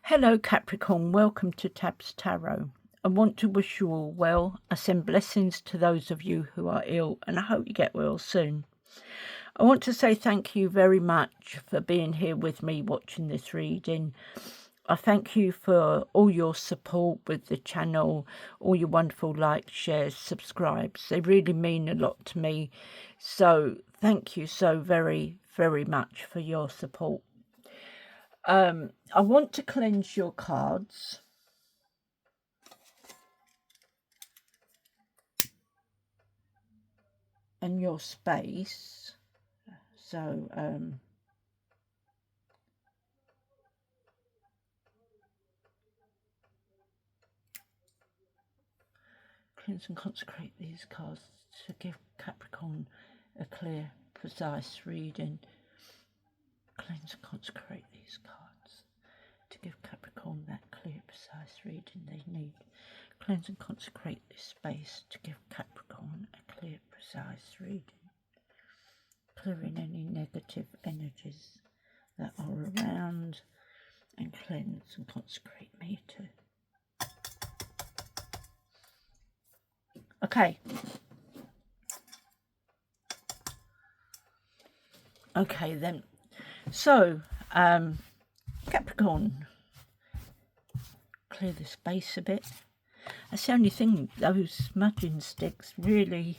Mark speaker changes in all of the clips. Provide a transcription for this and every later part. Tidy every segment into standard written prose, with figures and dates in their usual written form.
Speaker 1: Hello Capricorn, welcome to Tabs Tarot. I want to wish you all well. I send blessings to those of you who are ill and I hope you get well soon. I want to say thank you very much for being here with me watching this reading. I thank you for all your support with the channel, all your wonderful likes, shares, subscribes. They really mean a lot to me. So thank you so very, very much for your support. I want to cleanse your cards. And your space. So, cleanse and consecrate these cards to give Capricorn a clear, precise reading. Cleanse and consecrate these cards to give Capricorn that clear, precise reading they need. Cleanse and consecrate this space to give Capricorn a clear, precise reading. Clearing any negative energies that are around, and cleanse and consecrate me too. Okay. Okay then. So, Capricorn, clear the space a bit. That's the only thing, those smudging sticks really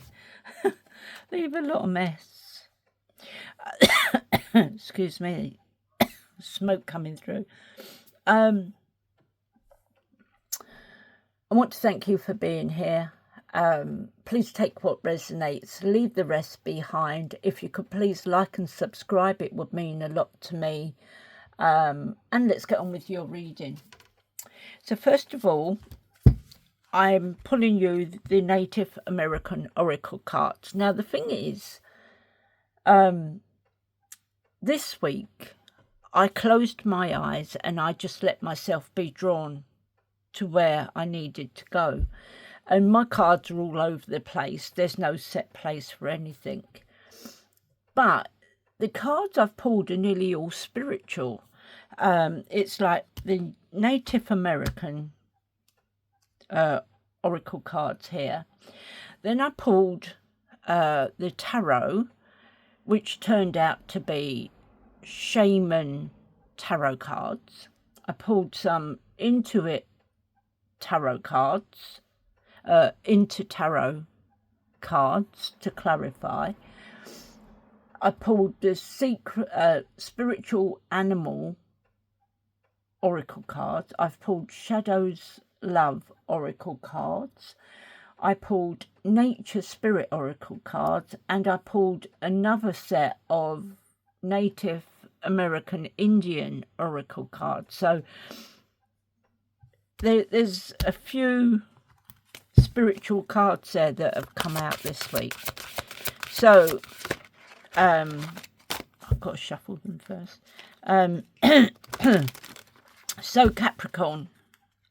Speaker 1: leave a lot of mess. Excuse me, smoke coming through. I want to thank you for being here. Please take what resonates, leave the rest behind. If you could please like and subscribe, it would mean a lot to me. And let's get on with your reading. So first of all, I'm pulling you the Native American Oracle cards. Now the thing is, this week I closed my eyes and I just let myself be drawn to where I needed to go. And my cards are all over the place. There's no set place for anything. But the cards I've pulled are nearly all spiritual. It's like the Native American Oracle cards here. Then I pulled the Tarot, which turned out to be Shaman Tarot cards. I pulled some Intuit Tarot cards. Into tarot cards to clarify. I pulled the secret spiritual animal oracle cards. I've pulled shadows love oracle cards. I pulled nature spirit oracle cards, and I pulled another set of Native American Indian oracle cards. So there's a few spiritual cards there that have come out this week. So I've got to shuffle them first. So Capricorn,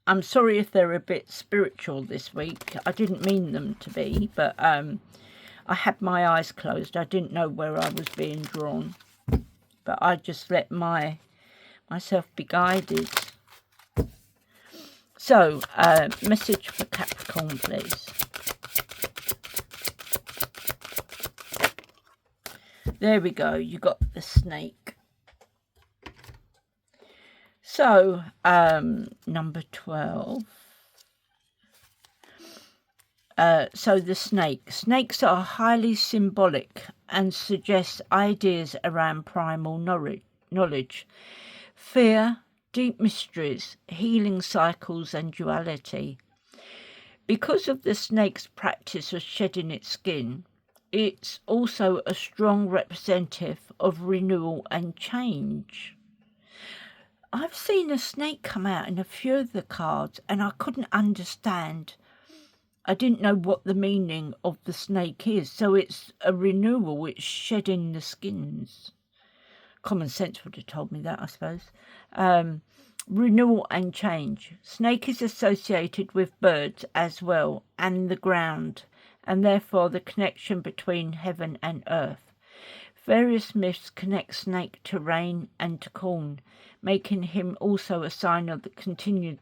Speaker 1: I'm sorry if they're a bit spiritual this week. I didn't mean them to be, but I had my eyes closed. I didn't know where I was being drawn, but I just let myself be guided. So, message for Capricorn, please. There we go. You got the snake. So, number 12. So the snake. Snakes are highly symbolic and suggest ideas around primal knowledge, fear, deep mysteries, healing cycles and duality. Because of the snake's practice of shedding its skin, it's also a strong representative of renewal and change. I've seen a snake come out in a few of the cards and I couldn't understand. I didn't know what the meaning of the snake is. So it's a renewal, it's shedding the skins. Common sense would have told me that, I suppose. Renewal and change. Snake is associated with birds as well, and the ground, and therefore the connection between heaven and earth. Various myths connect snake to rain and to corn, making him also a sign of the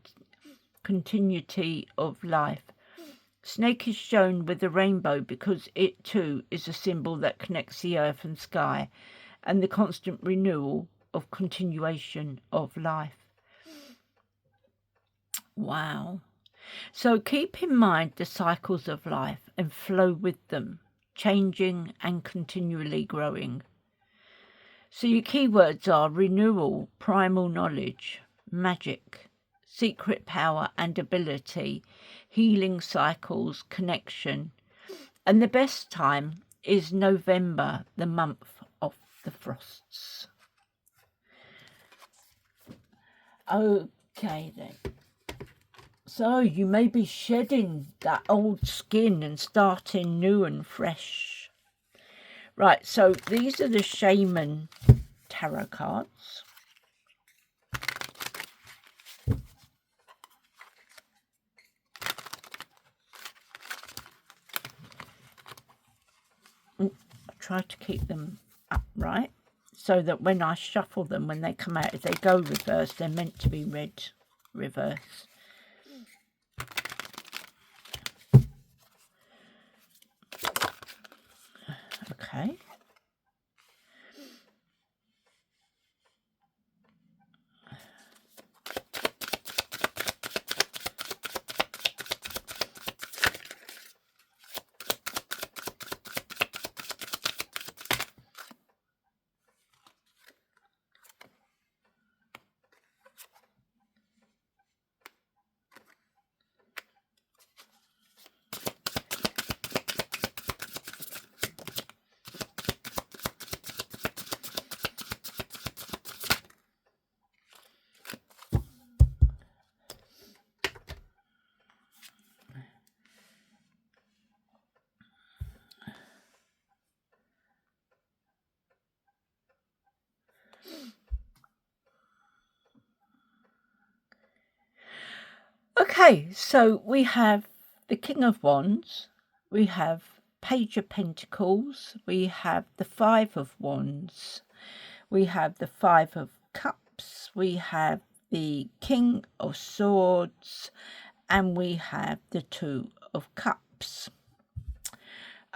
Speaker 1: continuity of life. Snake is shown with the rainbow because it too is a symbol that connects the earth and sky and the constant renewal of continuation of life. Wow. So keep in mind the cycles of life and flow with them, changing and continually growing. So your keywords are renewal, primal knowledge, magic, secret power and ability, healing cycles, connection. And the best time is November, the month of the frosts. Okay then. So you may be shedding that old skin and starting new and fresh. Right, so these are the Shaman tarot cards. I try to keep them upright so that when I shuffle them, when they come out, if they go reverse, they're meant to be read reverse. Okay. Okay, so we have the King of Wands, we have Page of Pentacles, we have the Five of Wands, we have the Five of Cups, we have the King of Swords, and we have the Two of Cups.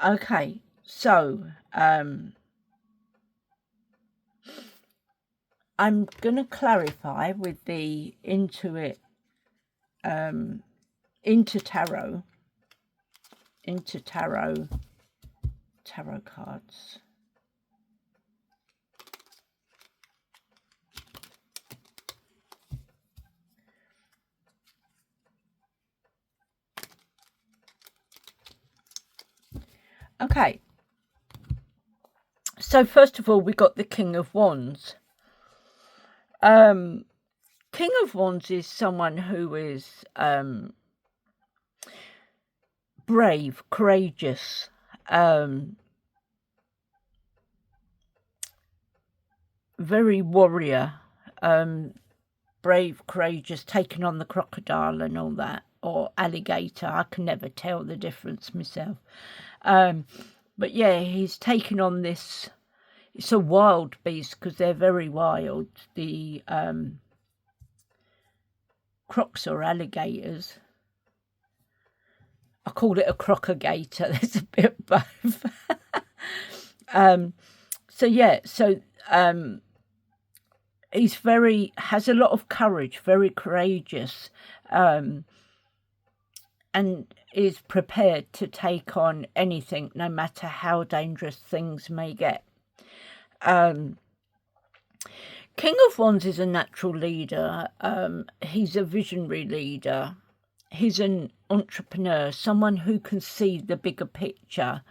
Speaker 1: Okay, so I'm going to clarify with the into tarot cards. Okay, so first of all we got the King of Wands. King of Wands is someone who is brave, courageous, very warrior, brave, courageous, taking on the crocodile and all that, or alligator. I can never tell the difference myself. But yeah, he's taken on this. It's a wild beast because they're very wild. The crocs or alligators. I call it a crocagator. There's a bit of both. So yeah, so he's has a lot of courage, very courageous, and is prepared to take on anything, no matter how dangerous things may get. King of Wands is a natural leader. He's a visionary leader. He's an entrepreneur, someone who can see the bigger picture.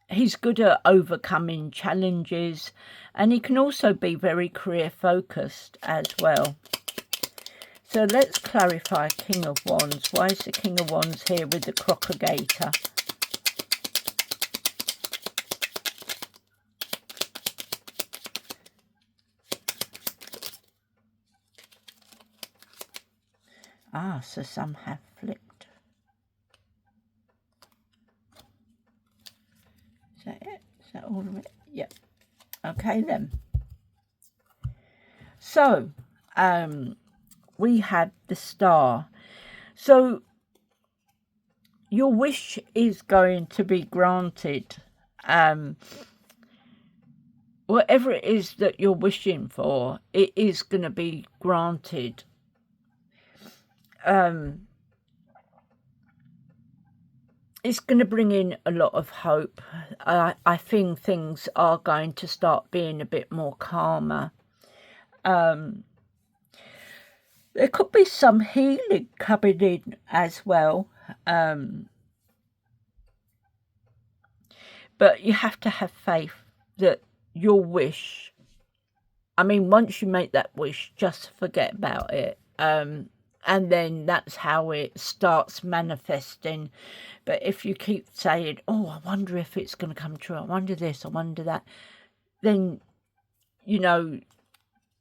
Speaker 1: He's good at overcoming challenges, and he can also be very career focused as well. So let's clarify King of Wands. Why is the King of Wands here with the crocagator? Ah, so some have flipped. Is that it? Is that all all of it? Yeah. Okay then. So, we had the Star. So, your wish is going to be granted. Whatever it is that you're wishing for, it is going to be granted. It's going to bring in a lot of hope. I think things are going to start being a bit more calmer. There could be some healing coming in as well. But you have to have faith that your wish, I mean, once you make that wish, just forget about it. And then that's how it starts manifesting. But if you keep saying, oh, I wonder if it's going to come true, I wonder this, I wonder that, then, you know,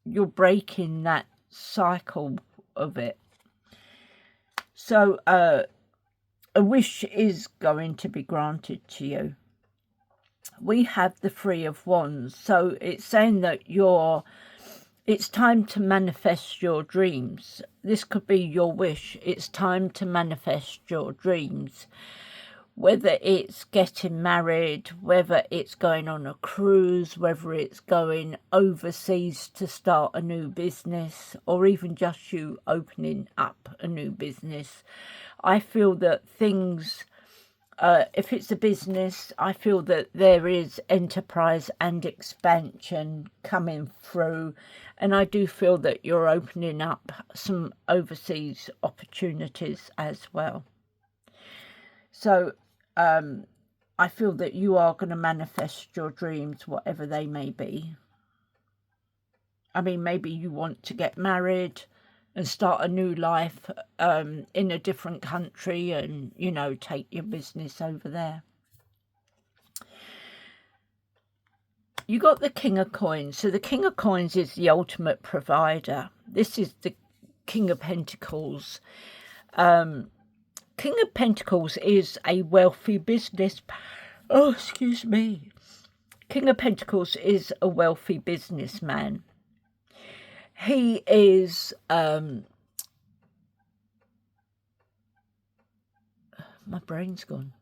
Speaker 1: you're breaking that cycle of it. So a wish is going to be granted to you. We have the Three of Wands. So it's saying that it's time to manifest your dreams. This could be your wish. It's time to manifest your dreams. Whether it's getting married, whether it's going on a cruise, whether it's going overseas to start a new business, or even just you opening up a new business. I feel that things, if it's a business, I feel that there is enterprise and expansion coming through. And I do feel that you're opening up some overseas opportunities as well. So I feel that you are going to manifest your dreams, whatever they may be. I mean, maybe you want to get married and start a new life in a different country and, you know, take your business over there. You got the King of Coins. So the King of Coins is the ultimate provider. This is the King of Pentacles. King of Pentacles is a wealthy business. Oh, excuse me. King of Pentacles is a wealthy businessman. He is, my brain's gone.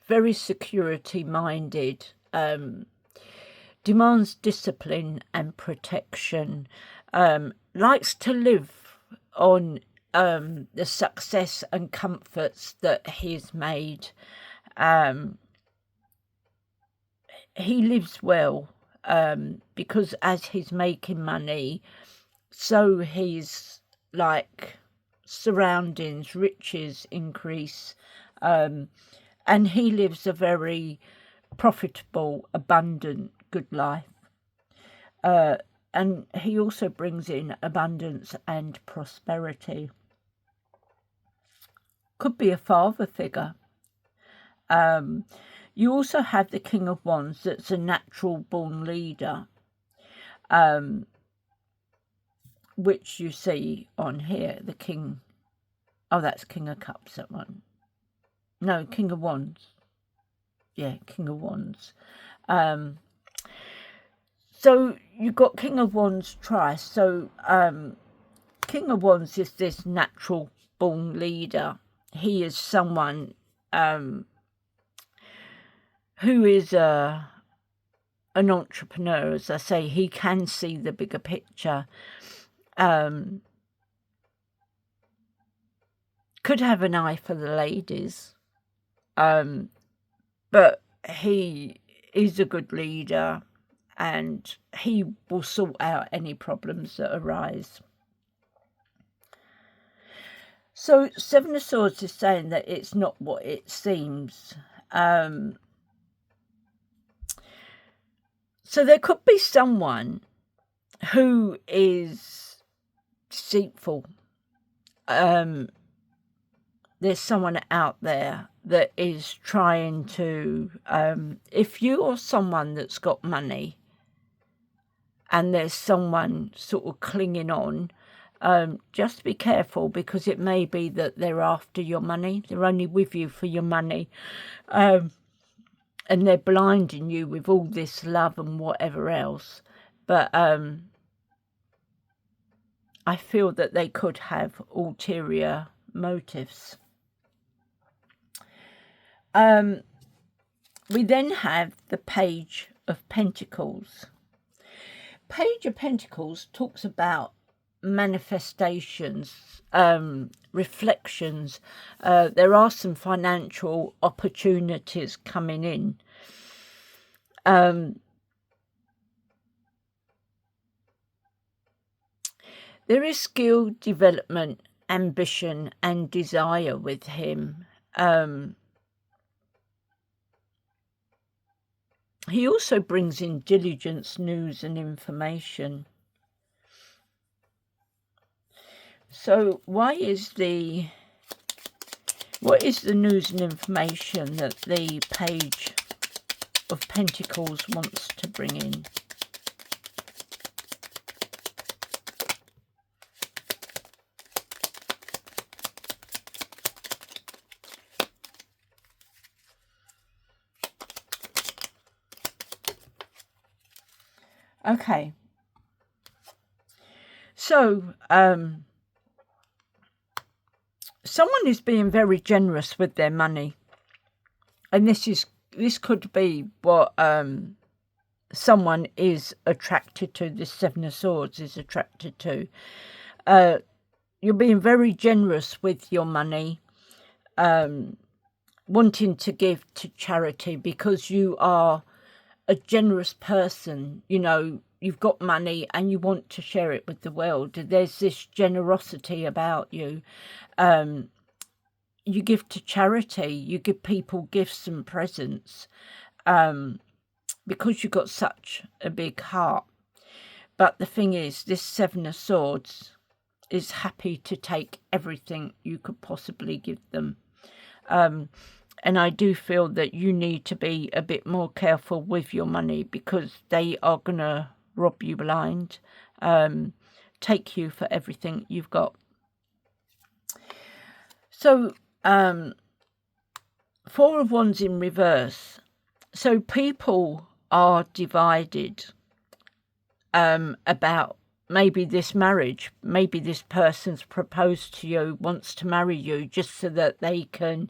Speaker 1: Very security-minded. Demands discipline and protection. Likes to live on the success and comforts that he's made. He lives well because as he's making money, so his surroundings, riches increase, and he lives a very profitable, abundant, good life. And he also brings in abundance and prosperity. Could be a father figure. You also have the King of Wands that's a natural born leader, which you see on here, the King. Oh, that's King of Cups, that one. No, King of Wands. Yeah, King of Wands. So you've got King of Wands twice. So King of Wands is this natural born leader. He is someone who is an entrepreneur, as I say. He can see the bigger picture. Could have an eye for the ladies. But he is a good leader and he will sort out any problems that arise. So Seven of Swords is saying that it's not what it seems. So there could be someone who is deceitful. There's someone out there that is trying to, if you're someone that's got money and there's someone sort of clinging on, just be careful, because it may be that they're after your money. They're only with you for your money. and they're blinding you with all this love and whatever else. But I feel that they could have ulterior motives. We then have the Page of Pentacles. Page of Pentacles talks about manifestations, reflections. There are some financial opportunities coming in. There is skill, development, ambition and desire with him. He also brings in diligence, news and information. So what is the news and information that the Page of Pentacles wants to bring in? Okay. So, someone is being very generous with their money, and this could be what someone is attracted to. This Seven of Swords is attracted to. You're being very generous with your money, wanting to give to charity because you are a generous person. You know, you've got money and you want to share it with the world. There's this generosity about you. You give to charity, you give people gifts and presents, because you've got such a big heart. But the thing is, this Seven of Swords is happy to take everything you could possibly give them. And I do feel that you need to be a bit more careful with your money, because they are going to rob you blind, take you for everything you've got. So, Four of Wands in reverse. So people are divided about maybe this marriage. Maybe this person's proposed to you, wants to marry you just so that they can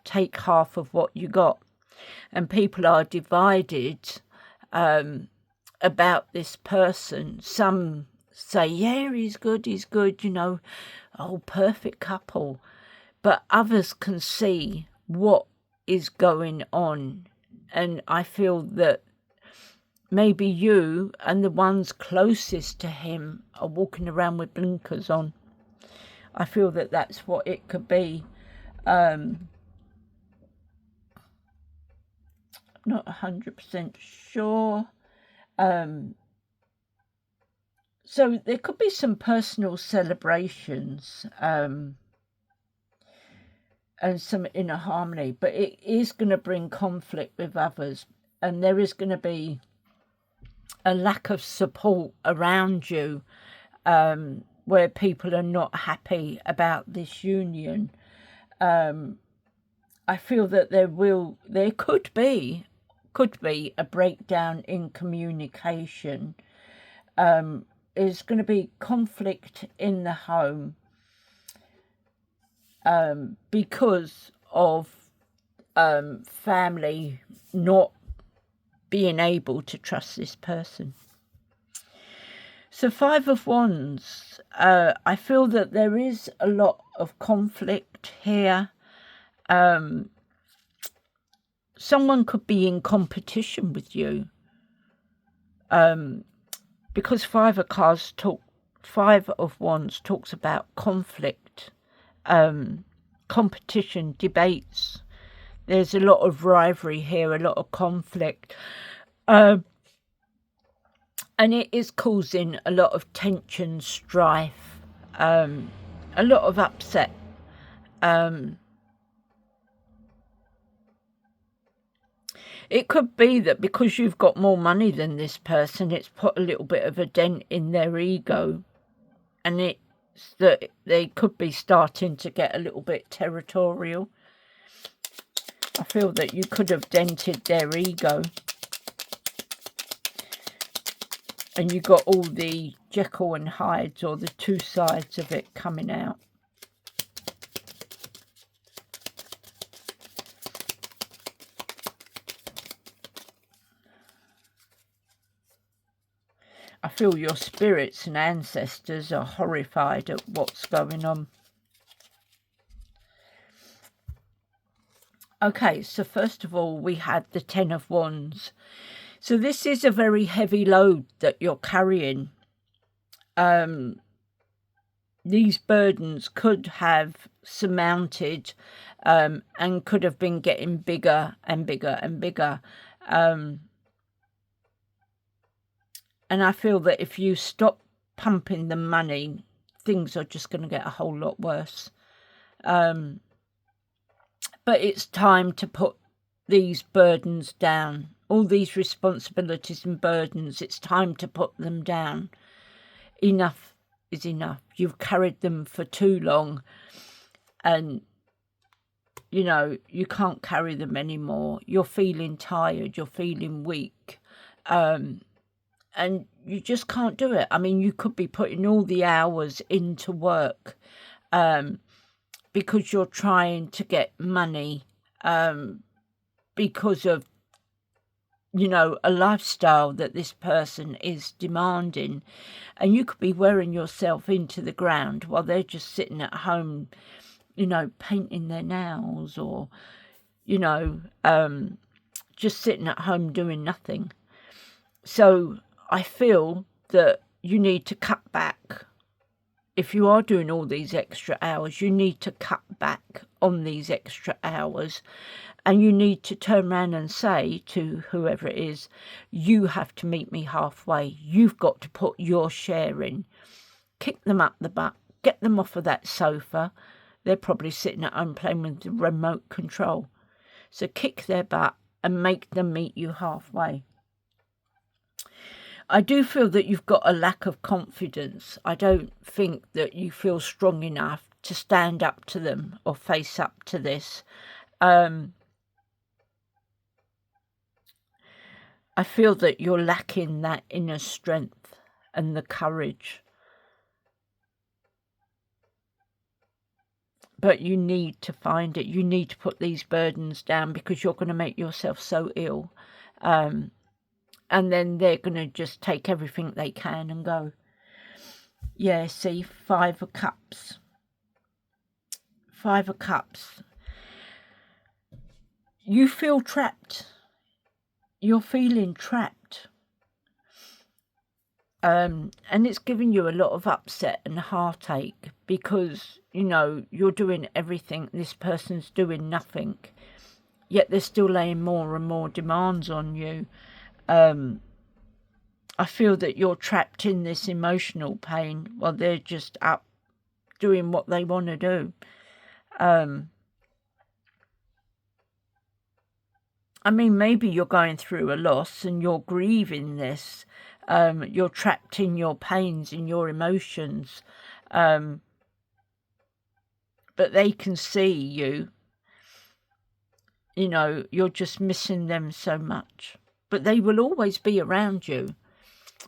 Speaker 1: take half of what you got. And people are divided about this person. Some say, yeah, he's good, you know, oh, perfect couple. But others can see what is going on. And I feel that maybe you and the ones closest to him are walking around with blinkers on. I feel that that's what it could be. I'm not 100% sure. So there could be some personal celebrations, and some inner harmony, but it is going to bring conflict with others, and there is going to be a lack of support around you, where people are not happy about this union. I feel that there could be a breakdown in communication. There's going to be conflict in the home, because of family not being able to trust this person. So Five of Wands, I feel that there is a lot of conflict here. Someone could be in competition with you, because Five of Wands talks about conflict, competition, debates. There's a lot of rivalry here, a lot of conflict, and it is causing a lot of tension, strife, a lot of upset. It could be that because you've got more money than this person, it's put a little bit of a dent in their ego, and it's that they could be starting to get a little bit territorial. I feel that you could have dented their ego. And you got all the Jekyll and Hydes, or the two sides of it, coming out. I feel your spirits and ancestors are horrified at what's going on. Okay, so first of all, we had the Ten of Wands. So this is a very heavy load that you're carrying. These burdens could have surmounted and could have been getting bigger and bigger and bigger. And I feel that if you stop pumping the money, things are just going to get a whole lot worse. But it's time to put these burdens down. All these responsibilities and burdens, it's time to put them down. Enough is enough. You've carried them for too long. And, you know, you can't carry them anymore. You're feeling tired. You're feeling weak. And you just can't do it. I mean, you could be putting all the hours into work because you're trying to get money because of, you know, a lifestyle that this person is demanding. And you could be wearing yourself into the ground while they're just sitting at home, you know, painting their nails, or, you know, just sitting at home doing nothing. So I feel that you need to cut back. If you are doing all these extra hours, you need to cut back on these extra hours. And you need to turn around and say to whoever it is, you have to meet me halfway. You've got to put your share in. Kick them up the butt. Get them off of that sofa. They're probably sitting at home playing with the remote control. So kick their butt and make them meet you halfway. I do feel that you've got a lack of confidence. I don't think that you feel strong enough to stand up to them or face up to this. I feel that you're lacking that inner strength and the courage. But you need to find it. You need to put these burdens down, because you're going to make yourself so ill. And then they're going to just take everything they can and go. Yeah, see, 5 of Cups. 5 of Cups. You feel trapped. You're feeling trapped. And it's giving you a lot of upset and heartache, because, you know, you're doing everything. This person's doing nothing. Yet they're still laying more and more demands on you. I feel that you're trapped in this emotional pain while they're just up doing what they want to do. I mean, maybe you're going through a loss and you're grieving this. You're trapped in your pains and your emotions. But they can see you. You know, you're just missing them so much. But they will always be around you.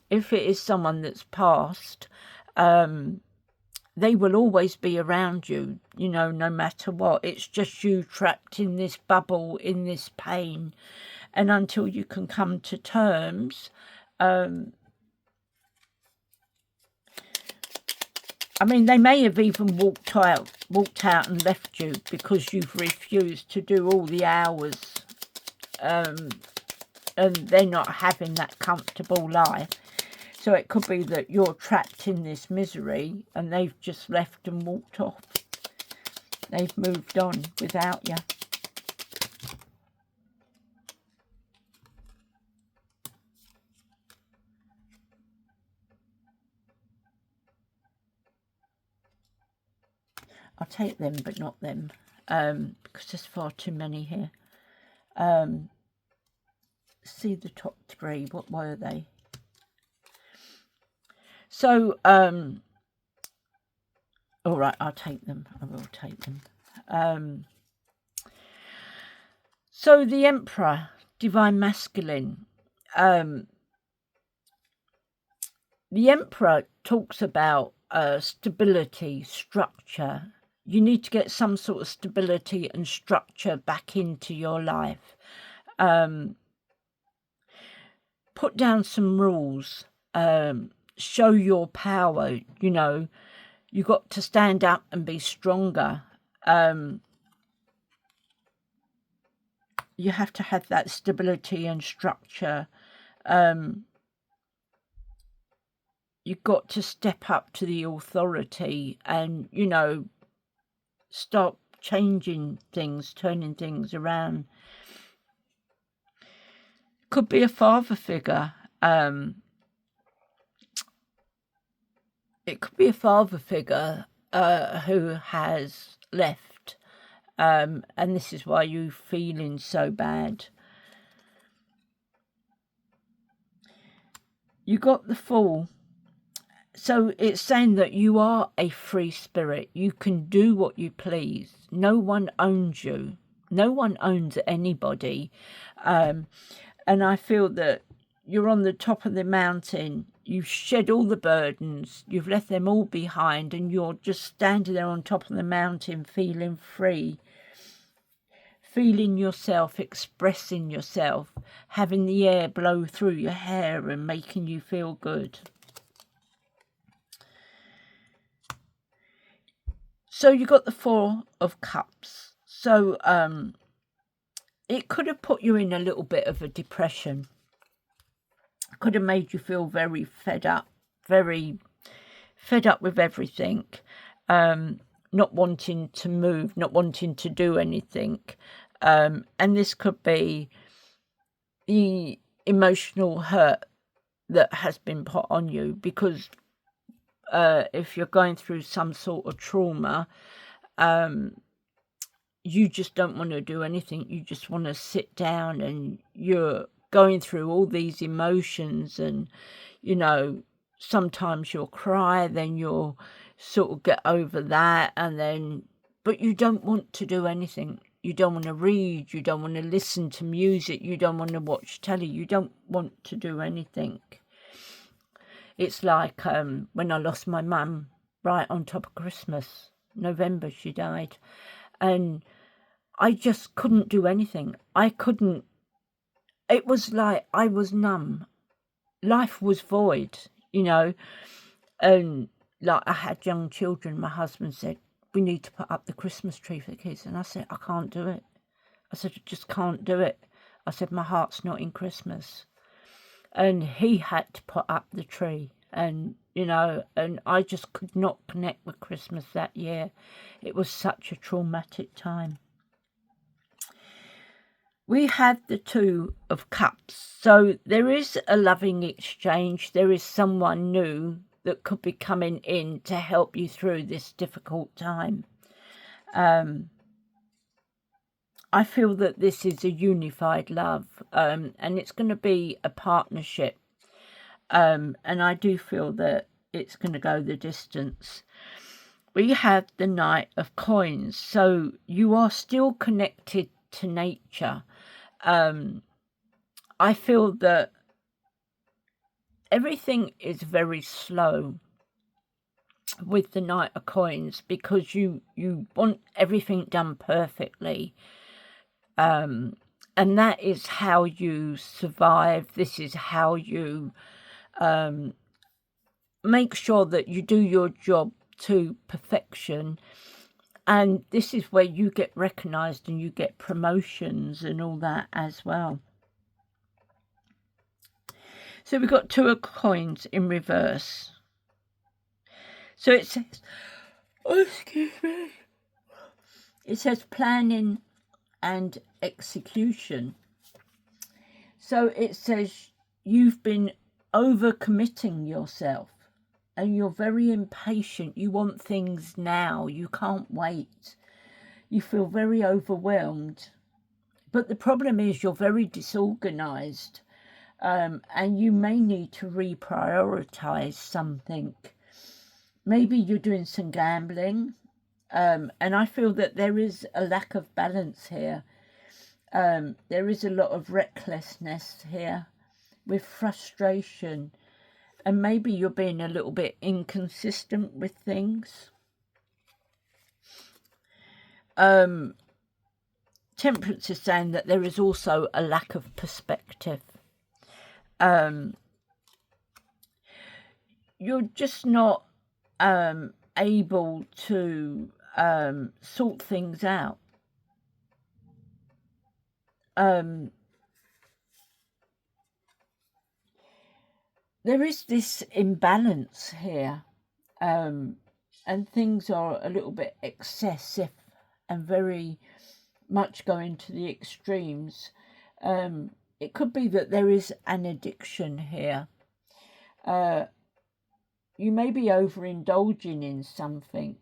Speaker 1: If it is someone that's passed, they will always be around you, you know, no matter what. It's just you trapped in this bubble, in this pain. And until you can come to terms, I mean, they may have even walked out and left you because you've refused to do all the hours. And they're not having that comfortable life. So it could be that you're trapped in this misery and they've just left and walked off. They've moved on without you. I'll take them, but not them, because there's far too many here. See the top 3, what were they? So, all right, I'll take them. I will take them. So the Emperor, Divine Masculine. The Emperor talks about stability, structure. You need to get some sort of stability and structure back into your life. Put down some rules. Show your power. You know, you got to stand up and be stronger. You have to have that stability and structure. You've got to step up to the authority and, you know, stop changing things, turning things around. Could be a father figure. It could be a father figure who has left. And this is why you're feeling so bad. You got the Fool. So it's saying that you are a free spirit. You can do what you please. No one owns you. No one owns anybody. And I feel that you're on the top of the mountain. You've shed all the burdens. You've left them all behind. And you're just standing there on top of the mountain feeling free. Feeling yourself, expressing yourself. Having the air blow through your hair and making you feel good. So you got the Four of Cups. So it could have put you in a little bit of a depression. Could have made you feel very fed up with everything. Not wanting to move, not wanting to do anything. And this could be the emotional hurt that has been put on you, because if you're going through some sort of trauma, you just don't want to do anything. You just want to sit down, and you're going through all these emotions, and, you know, sometimes you'll cry, then you'll sort of get over that, and then, but you don't want to do anything. You don't want to read, you don't want to listen to music, you don't want to watch telly, you don't want to do anything. It's like when I lost my mum right on top of Christmas. November she died. And I just couldn't do anything. I couldn't. It was like I was numb. Life was void, you know. And like I had young children. My husband said, we need to put up the Christmas tree for the kids. And I said, I can't do it. I said, I just can't do it. I said, my heart's not in Christmas. And he had to put up the tree, and, you know, and I just could not connect with Christmas that year. It was such a traumatic time. We have the Two of Cups. So there is a loving exchange. There is someone new that could be coming in to help you through this difficult time. I feel that this is a unified love, and it's going to be a partnership. And I do feel that it's going to go the distance. We have the Knight of Coins. So you are still connected to nature. I feel that everything is very slow with the Knight of Coins, because you want everything done perfectly. And that is how you survive. This is how you make sure that you do your job to perfection. And this is where you get recognised and you get promotions and all that as well. So we've got Two of Coins in reverse. So it says, oh, excuse me. It says planning and execution. So it says you've been overcommitting yourself and you're very impatient. You want things now. You can't wait. You feel very overwhelmed. But the problem is you're very disorganized, and you may need to reprioritize something. Maybe you're doing some gambling. And I feel that there is a lack of balance here. There is a lot of recklessness here with frustration, and maybe you're being a little bit inconsistent with things. Temperance is saying that there is also a lack of perspective. You're just not able to sort things out. There is this imbalance here, and things are a little bit excessive and very much going to the extremes. It could be that there is an addiction here. You may be overindulging in something.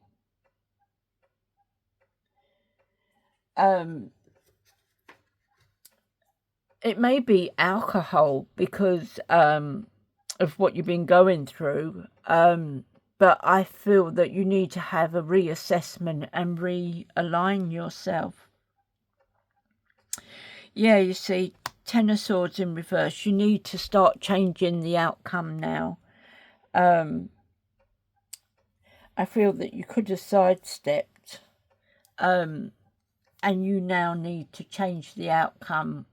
Speaker 1: It may be alcohol because of what you've been going through. But I feel that you need to have a reassessment and realign yourself. Yeah, you see, Ten of Swords in reverse. You need to start changing the outcome now. I feel that you could have sidestepped, and you now need to change the outcome.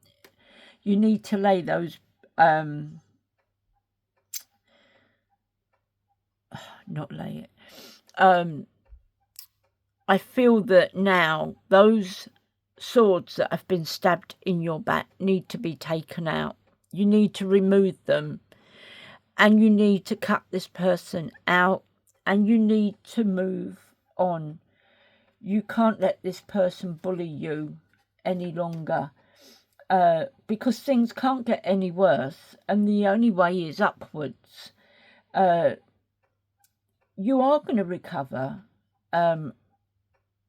Speaker 1: You need to lay those, not lay it. I feel that now those swords that have been stabbed in your back need to be taken out. You need to remove them, and you need to cut this person out, and you need to move on. You can't let this person bully you any longer, because things can't get any worse, and the only way is upwards. You are going to recover.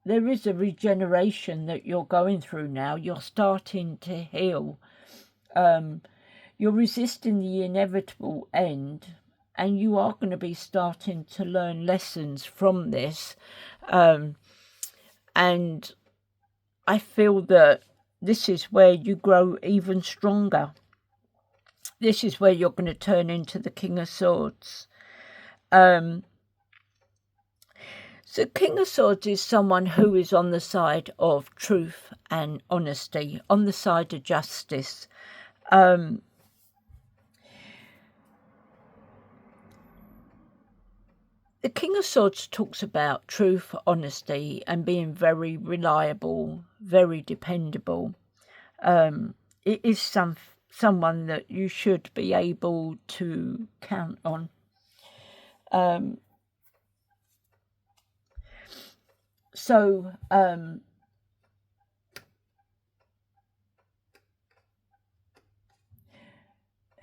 Speaker 1: There is a regeneration that you're going through now. You're starting to heal. You're resisting the inevitable end, and you are going to be starting to learn lessons from this. And I feel that this is where you grow even stronger. This is where you're going to turn into the King of Swords. So King of Swords is someone who is on the side of truth and honesty, on the side of justice. The King of Swords talks about truth, honesty, and being very reliable, very dependable. It is someone that you should be able to count on. So,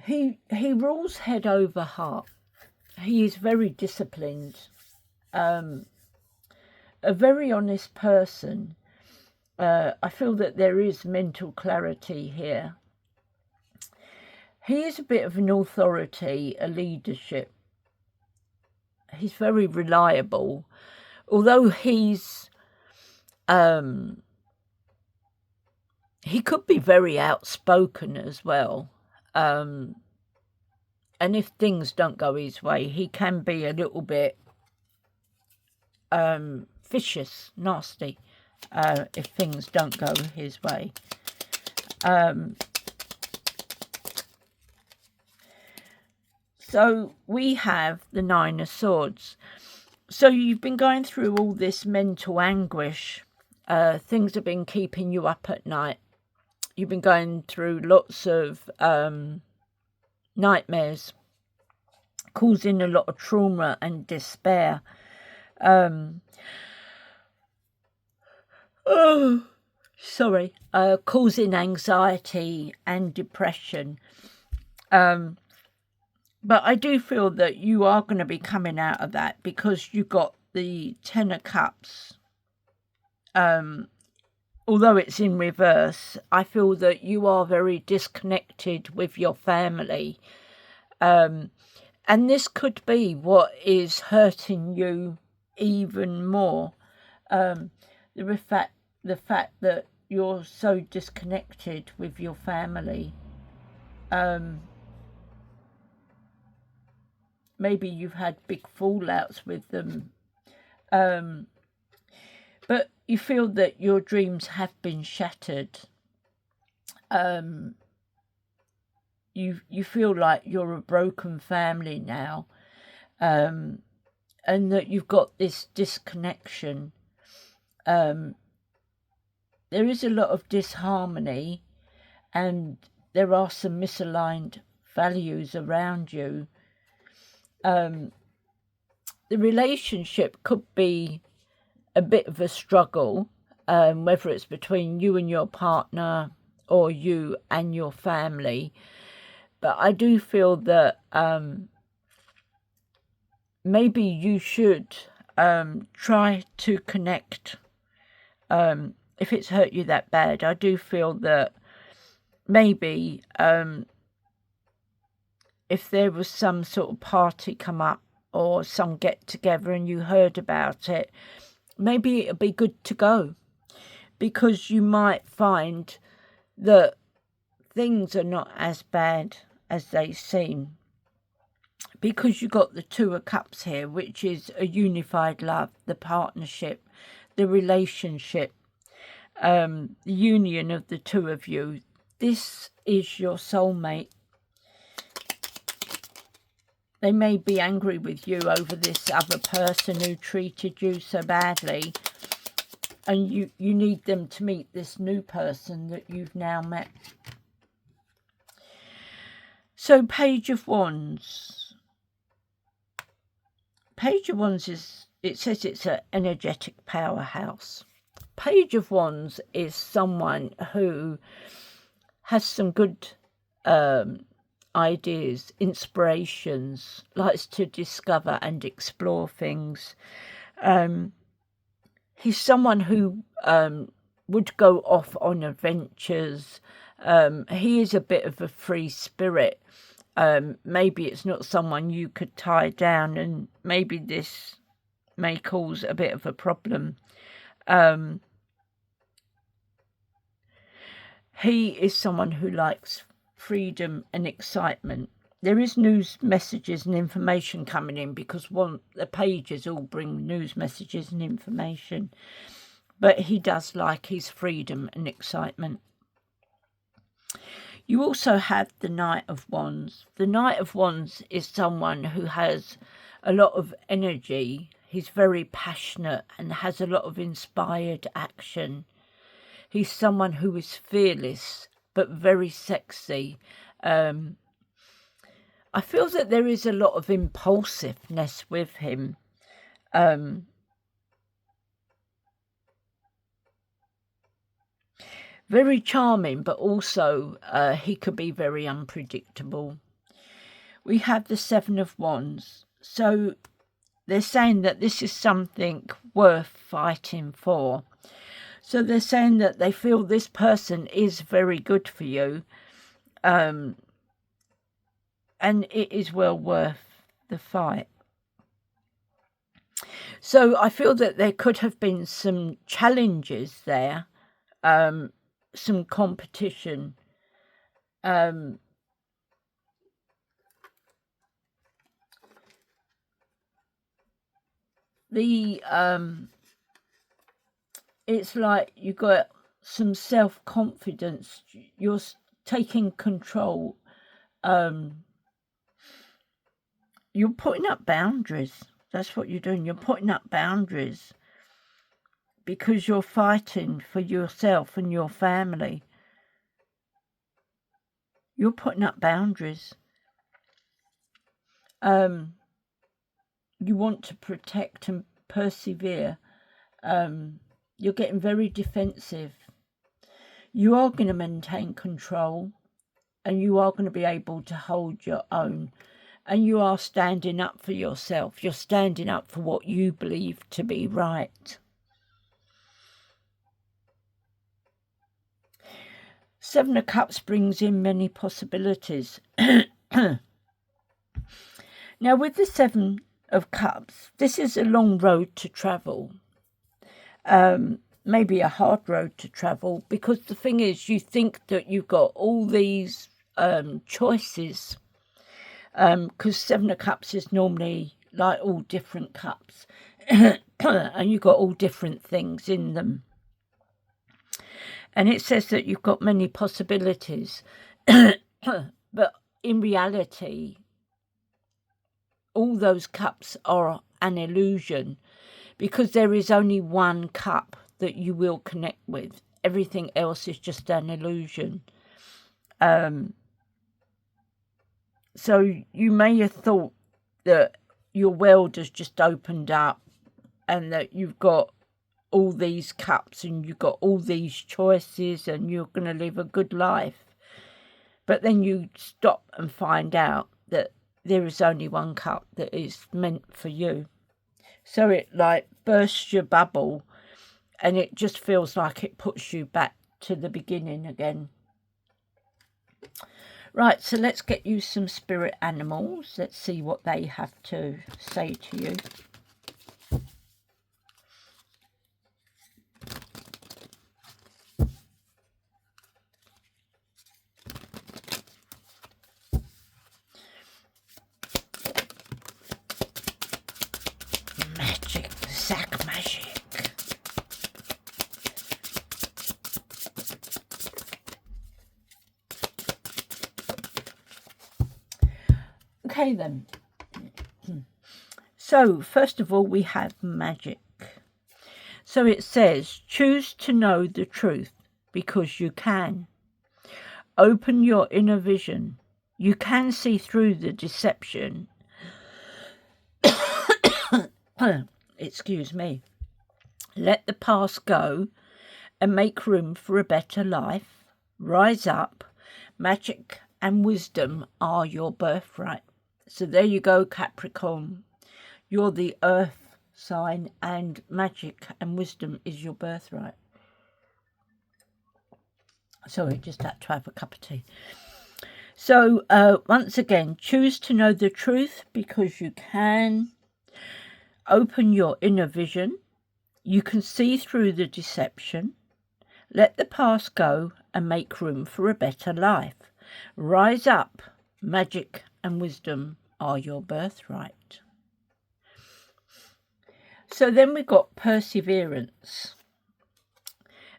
Speaker 1: he rules head over heart. He is very disciplined, a very honest person. I feel that there is mental clarity here. He is a bit of an authority, a leadership. He's very reliable. Although he's, he could be very outspoken as well. And if things don't go his way, he can be a little bit vicious, nasty, if things don't go his way. So we have the Nine of Swords. So you've been going through all this mental anguish. Things have been keeping you up at night. You've been going through lots of nightmares, causing a lot of trauma and despair. Causing anxiety and depression. But I do feel that you are going to be coming out of that, because you got the Ten of Cups. Although it's in reverse, I feel that you are very disconnected with your family. And this could be what is hurting you even more. The fact that you're so disconnected with your family. Maybe you've had big fallouts with them, but you feel that your dreams have been shattered. You feel like you're a broken family now, and that you've got this disconnection. There is a lot of disharmony, and there are some misaligned values around you. The relationship could be a bit of a struggle, whether it's between you and your partner or you and your family. But I do feel that maybe you should try to connect. If it's hurt you that bad, I do feel that maybe if there was some sort of party come up or some get together and you heard about it, maybe it'd be good to go, because you might find that things are not as bad as they seem, because you got the Two of Cups here, which is a unified love, the partnership, the relationship, the union of the two of you. This is your soulmate. They may be angry with you over this other person who treated you so badly, and you need them to meet this new person that you've now met. So Page of Wands. Page of Wands it says it's an energetic powerhouse. Page of Wands is someone who has some good ideas, inspirations, likes to discover and explore things. He's someone who would go off on adventures. He is a bit of a free spirit. Maybe it's not someone you could tie down, and maybe this may cause a bit of a problem. He is someone who likes freedom and excitement. There is news messages and information coming in, because the pages all bring news messages and information, but he does like his freedom and excitement. You also have the Knight of Wands. The Knight of Wands is someone who has a lot of energy. He's very passionate and has a lot of inspired action. He's someone who is fearless but very sexy. I feel that there is a lot of impulsiveness with him. Very charming, but also he could be very unpredictable. We have the Seven of Wands. So they're saying that this is something worth fighting for. So they're saying that they feel this person is very good for you. And it is well worth the fight. So I feel that there could have been some challenges there, some competition. It's like you got some self-confidence. You're taking control. You're putting up boundaries. That's what you're doing. You're putting up boundaries because you're fighting for yourself and your family. You're putting up boundaries. You want to protect and persevere. You're getting very defensive. You are going to maintain control, and you are going to be able to hold your own. And you are standing up for yourself. You're standing up for what you believe to be right. Seven of Cups brings in many possibilities. Now, with the Seven of Cups, this is a long road to travel. maybe a hard road to travel, because the thing is, you think that you've got all these choices, because Seven of Cups is normally like all different cups, and you've got all different things in them. And it says that you've got many possibilities, but in reality, all those cups are an illusion, because there is only one cup that you will connect with. Everything else is just an illusion. So you may have thought that your world has just opened up and that you've got all these cups and you've got all these choices and you're going to live a good life. But then you stop and find out that there is only one cup that is meant for you. So it like bursts your bubble, and it just feels like it puts you back to the beginning again. Right, so let's get you some spirit animals. Let's see what they have to say to you. Magic, Zack magic. Okay then. So first of all, we have magic. So it says, choose to know the truth because you can. Open your inner vision. You can see through the deception. Excuse me. Let the past go and make room for a better life. Rise up. Magic and wisdom are your birthright. So there you go, Capricorn. You're the earth sign, and magic and wisdom is your birthright. Sorry, just had to have a cup of tea. So once again, choose to know the truth because you can. Open your inner vision. You can see through the deception. Let the past go and make room for a better life. Rise up. Magic and wisdom are your birthright. So then we've got perseverance.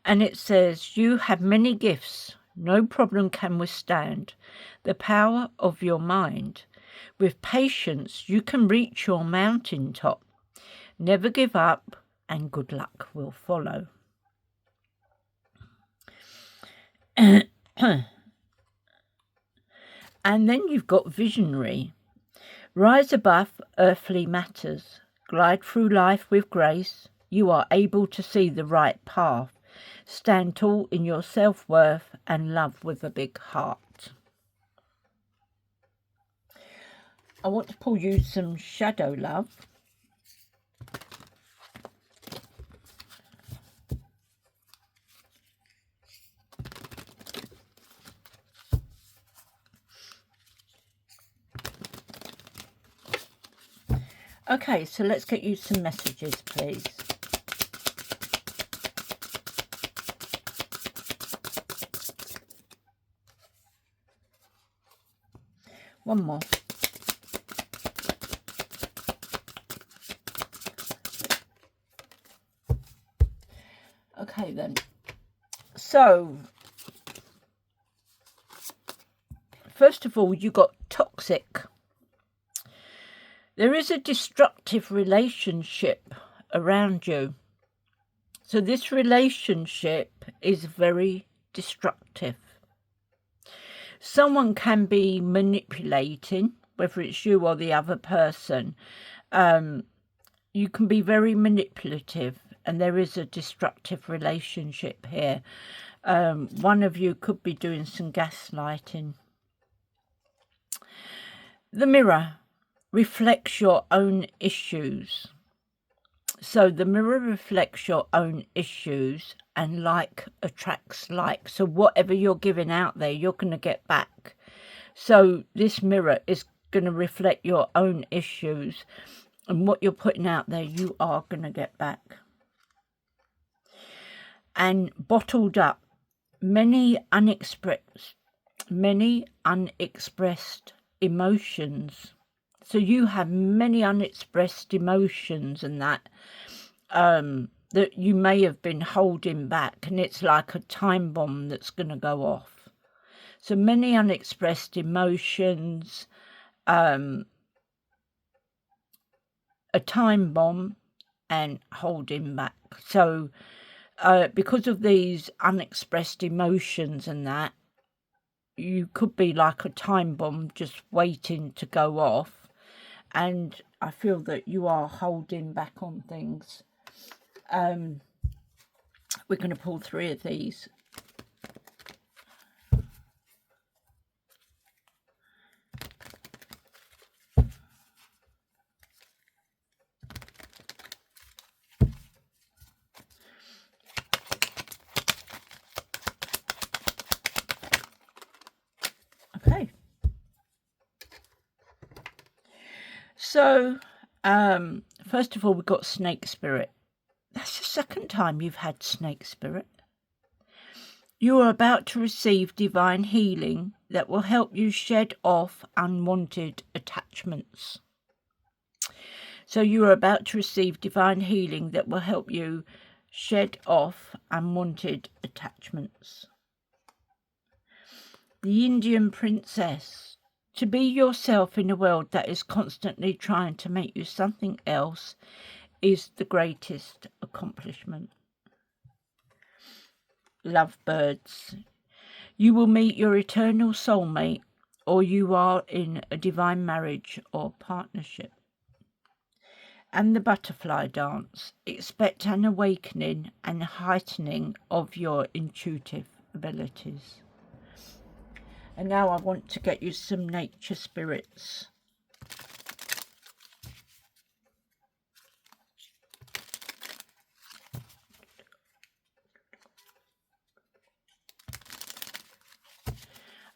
Speaker 1: And it says, you have many gifts. No problem can withstand the power of your mind. With patience, you can reach your mountaintop. Never give up, and good luck will follow. And then you've got visionary. Rise above earthly matters. Glide through life with grace. You are able to see the right path. Stand tall in your self-worth and love with a big heart. I want to pull you some shadow love. Okay, so let's get you some messages, please. One more. Okay then. So, first of all, you got toxic. There is a destructive relationship around you. So this relationship is very destructive. Someone can be manipulating, whether it's you or the other person. You can be very manipulative, and there is a destructive relationship here. One of you could be doing some gaslighting. The mirror reflects your own issues. So the mirror reflects your own issues, and like attracts like. So whatever you're giving out there, you're going to get back. So this mirror is going to reflect your own issues, and what you're putting out there, you are going to get back. and bottled up many unexpressed emotions. So you have many unexpressed emotions and that you may have been holding back, and it's like a time bomb that's going to go off. So many unexpressed emotions, a time bomb, and holding back. So because of these unexpressed emotions and that, you could be like a time bomb just waiting to go off. And I feel that you are holding back on things. We're going to pull 3 of these. Okay. So, first of all, we've got Snake Spirit. That's the second time you've had Snake Spirit. You are about to receive divine healing that will help you shed off unwanted attachments. So you are about to receive divine healing that will help you shed off unwanted attachments. The Indian Princess. To be yourself in a world that is constantly trying to make you something else is the greatest accomplishment. Lovebirds. You will meet your eternal soulmate, or you are in a divine marriage or partnership. And the Butterfly Dance. Expect an awakening and heightening of your intuitive abilities. And now I want to get you some nature spirits.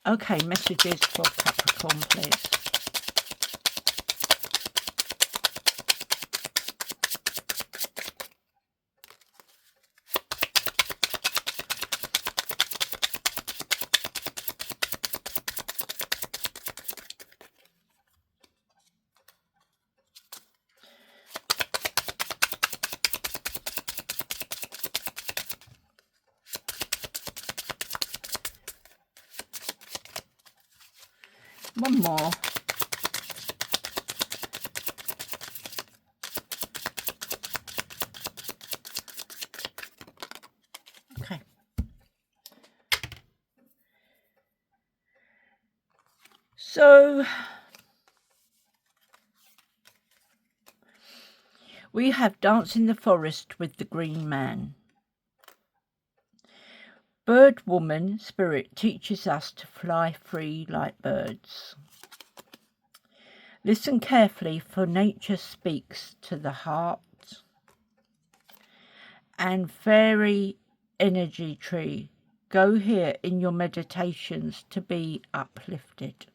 Speaker 1: Okay, messages for Capricorn, please. One more. Okay. So we have Dance in the Forest with the Green Man. Bird Woman Spirit teaches us to fly free like birds. Listen carefully, for nature speaks to the heart. And Fairy Energy Tree, go here in your meditations to be uplifted.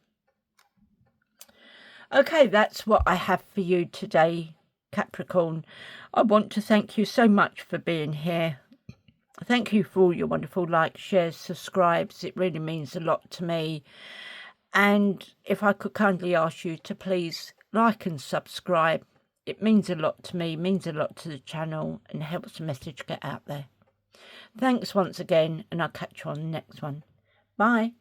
Speaker 1: Okay, that's what I have for you today, Capricorn. I want to thank you so much for being here. Thank you for all your wonderful likes, shares, subscribes. It really means a lot to me. And if I could kindly ask you to please like and subscribe. It means a lot to me, means a lot to the channel, and helps the message get out there. Thanks once again, and I'll catch you on the next one. Bye.